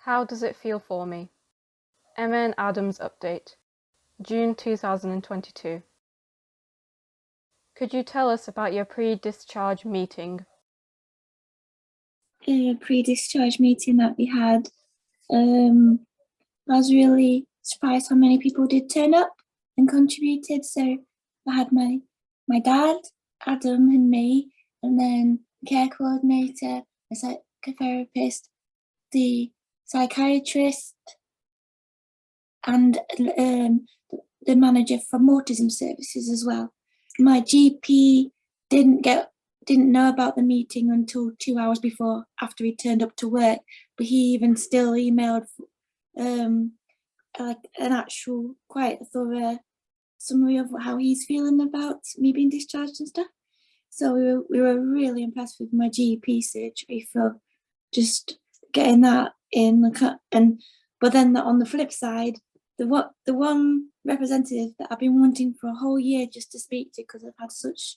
How does it feel for me? MN Adams update, June 2022. Could you tell us about your pre-discharge meeting? A pre-discharge meeting that we had. I was really surprised how many people did turn up and contributed. So I had my dad, Adam, and me, and then the care coordinator, a psychotherapist, the psychiatrist, and the manager from autism services as well. My GP didn't know about the meeting until 2 hours before, after he turned up to work, but he even still emailed like an actual quite thorough summary of how he's feeling about me being discharged and stuff. So we were really impressed with my GP surgery for just getting that in the cut. But then on the flip side, the one representative that I've been wanting for a whole year just to speak to, because I've had such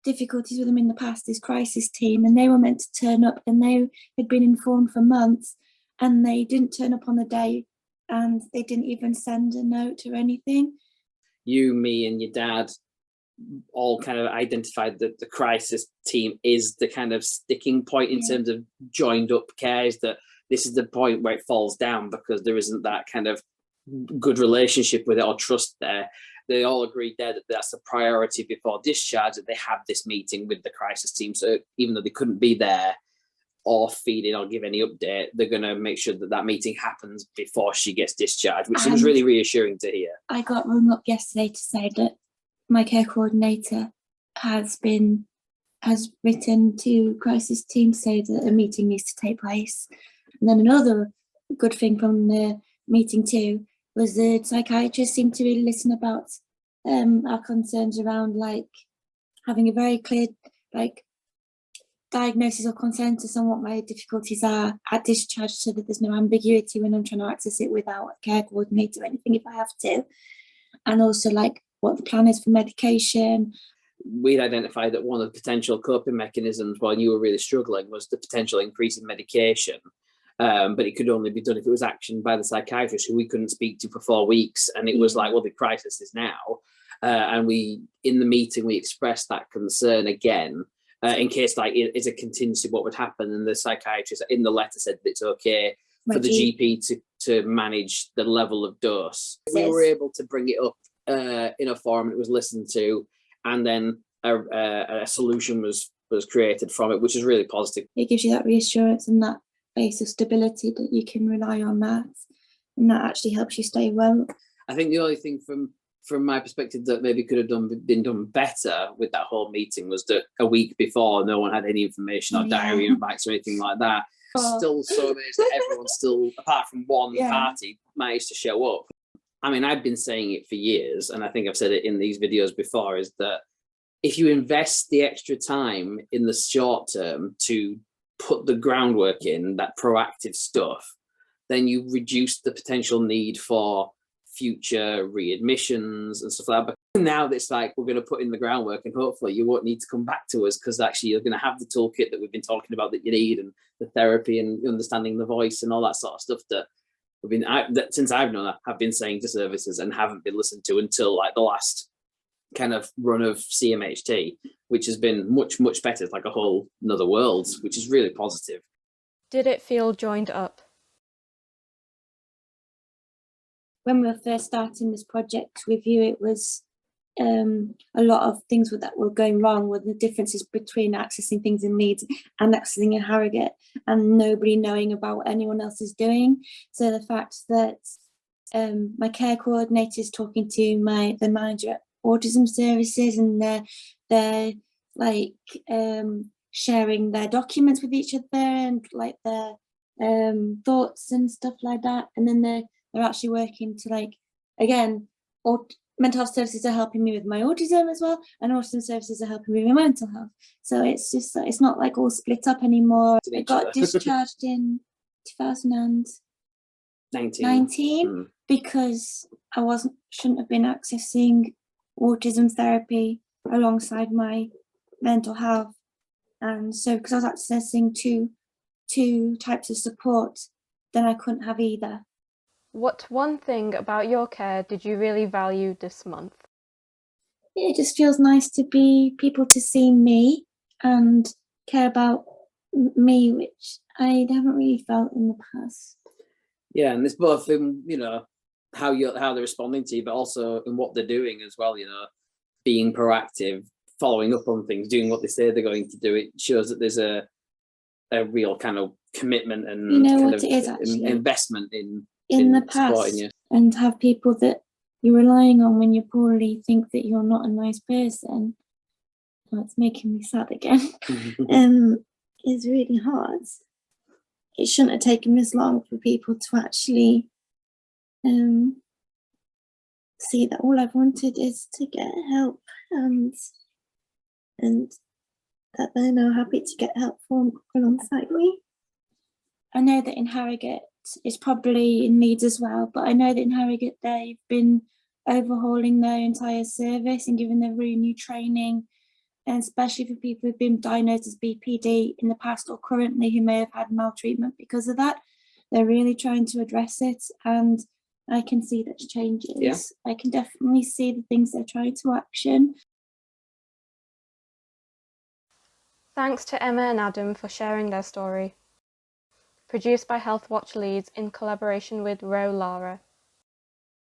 difficulties with them in the past, is crisis team, and they were meant to turn up, and they had been informed for months, and they didn't turn up on the day, and they didn't even send a note or anything. You, me, and your dad all kind of identified that the crisis team is the kind of sticking point in terms of joined up care, is that this is the point where it falls down because there isn't that kind of good relationship with it or trust there. They all agreed there that that's a priority before discharge, that they have this meeting with the crisis team. So even though they couldn't be there or feed in or give any update, they're going to make sure that that meeting happens before she gets discharged, which was really reassuring to hear. I got rung up yesterday to say that my care coordinator has written to crisis team to say that a meeting needs to take place. And then another good thing from the meeting too was the psychiatrist seemed to really listen about our concerns around like having a very clear diagnosis or consensus on what my difficulties are at discharge, so that there's no ambiguity when I'm trying to access it without a care coordinator or anything if I have to. And also like what the plan is for medication. We'd identified that one of the potential coping mechanisms while you were really struggling was the potential increase in medication. But it could only be done if it was actioned by the psychiatrist, who we couldn't speak to for 4 weeks. And it was like, well, the crisis is now. And in the meeting, we expressed that concern again, in case like it's a contingency, what would happen. And the psychiatrist in the letter said that it's okay for the GP to manage the level of dose. We were able to bring it up in a forum, it was listened to, and then a solution was created from it, which is really positive. It gives you that reassurance and that base of stability that you can rely on that, and that actually helps you stay well. I think the only thing from my perspective that maybe could have been done better with that whole meeting was that a week before no one had any information or diary invites or anything like that. Still so amazed that everyone still, apart from one party, managed to show up. I mean, I've been saying it for years, and I think I've said it in these videos before, is that if you invest the extra time in the short term to put the groundwork in, that proactive stuff, then you reduce the potential need for future readmissions and stuff like that. But now it's like, we're going to put in the groundwork and hopefully you won't need to come back to us, because actually you're going to have the toolkit that we've been talking about that you need, and the therapy and understanding the voice and all that sort of stuff that since I've known that, I've been saying to services and haven't been listened to until like the last kind of run of CMHT, which has been much, much better. It's like a whole another world, which is really positive. Did it feel joined up? When we were first starting this project with you, it was a lot of things that were going wrong with the differences between accessing things in Leeds and accessing in Harrogate, and nobody knowing about what anyone else is doing. So the fact that my care coordinator is talking to the manager at autism services, and they're like sharing their documents with each other and like their thoughts and stuff like that, and then they're actually working to like, again, mental health services are helping me with my autism as well, and autism services are helping me with my mental health. So it's just it's not like all split up anymore. I got discharged in 2019 because I shouldn't have been accessing autism therapy alongside my mental health, and so because I was accessing two types of support, then I couldn't have either. What one thing about your care did you really value this month? It just feels nice to be people to see me and care about me, which I haven't really felt in the past. Yeah, and it's both in, you know, how they're responding to you, but also in what they're doing as well, you know, being proactive, following up on things, doing what they say they're going to do. It shows that there's a real kind of commitment and You know kind what of it is actually? investment in the supporting past, you. and have people that you're relying on when you're poorly think that you're not a nice person. Oh, it's making me sad again. It's really hard. It shouldn't have taken this long for people to actually see that all I've wanted is to get help, and that they're now happy to get help from alongside me. I know that in Harrogate, it's probably in Leeds as well, but I know that in Harrogate they've been overhauling their entire service and giving them really new training, and especially for people who've been diagnosed as BPD in the past or currently who may have had maltreatment because of that. They're really trying to address it, and I can see that's changes. Yeah. I can definitely see the things they're trying to action. Thanks to Emma and Adam for sharing their story. Produced by Healthwatch Leeds in collaboration with Ro Lara.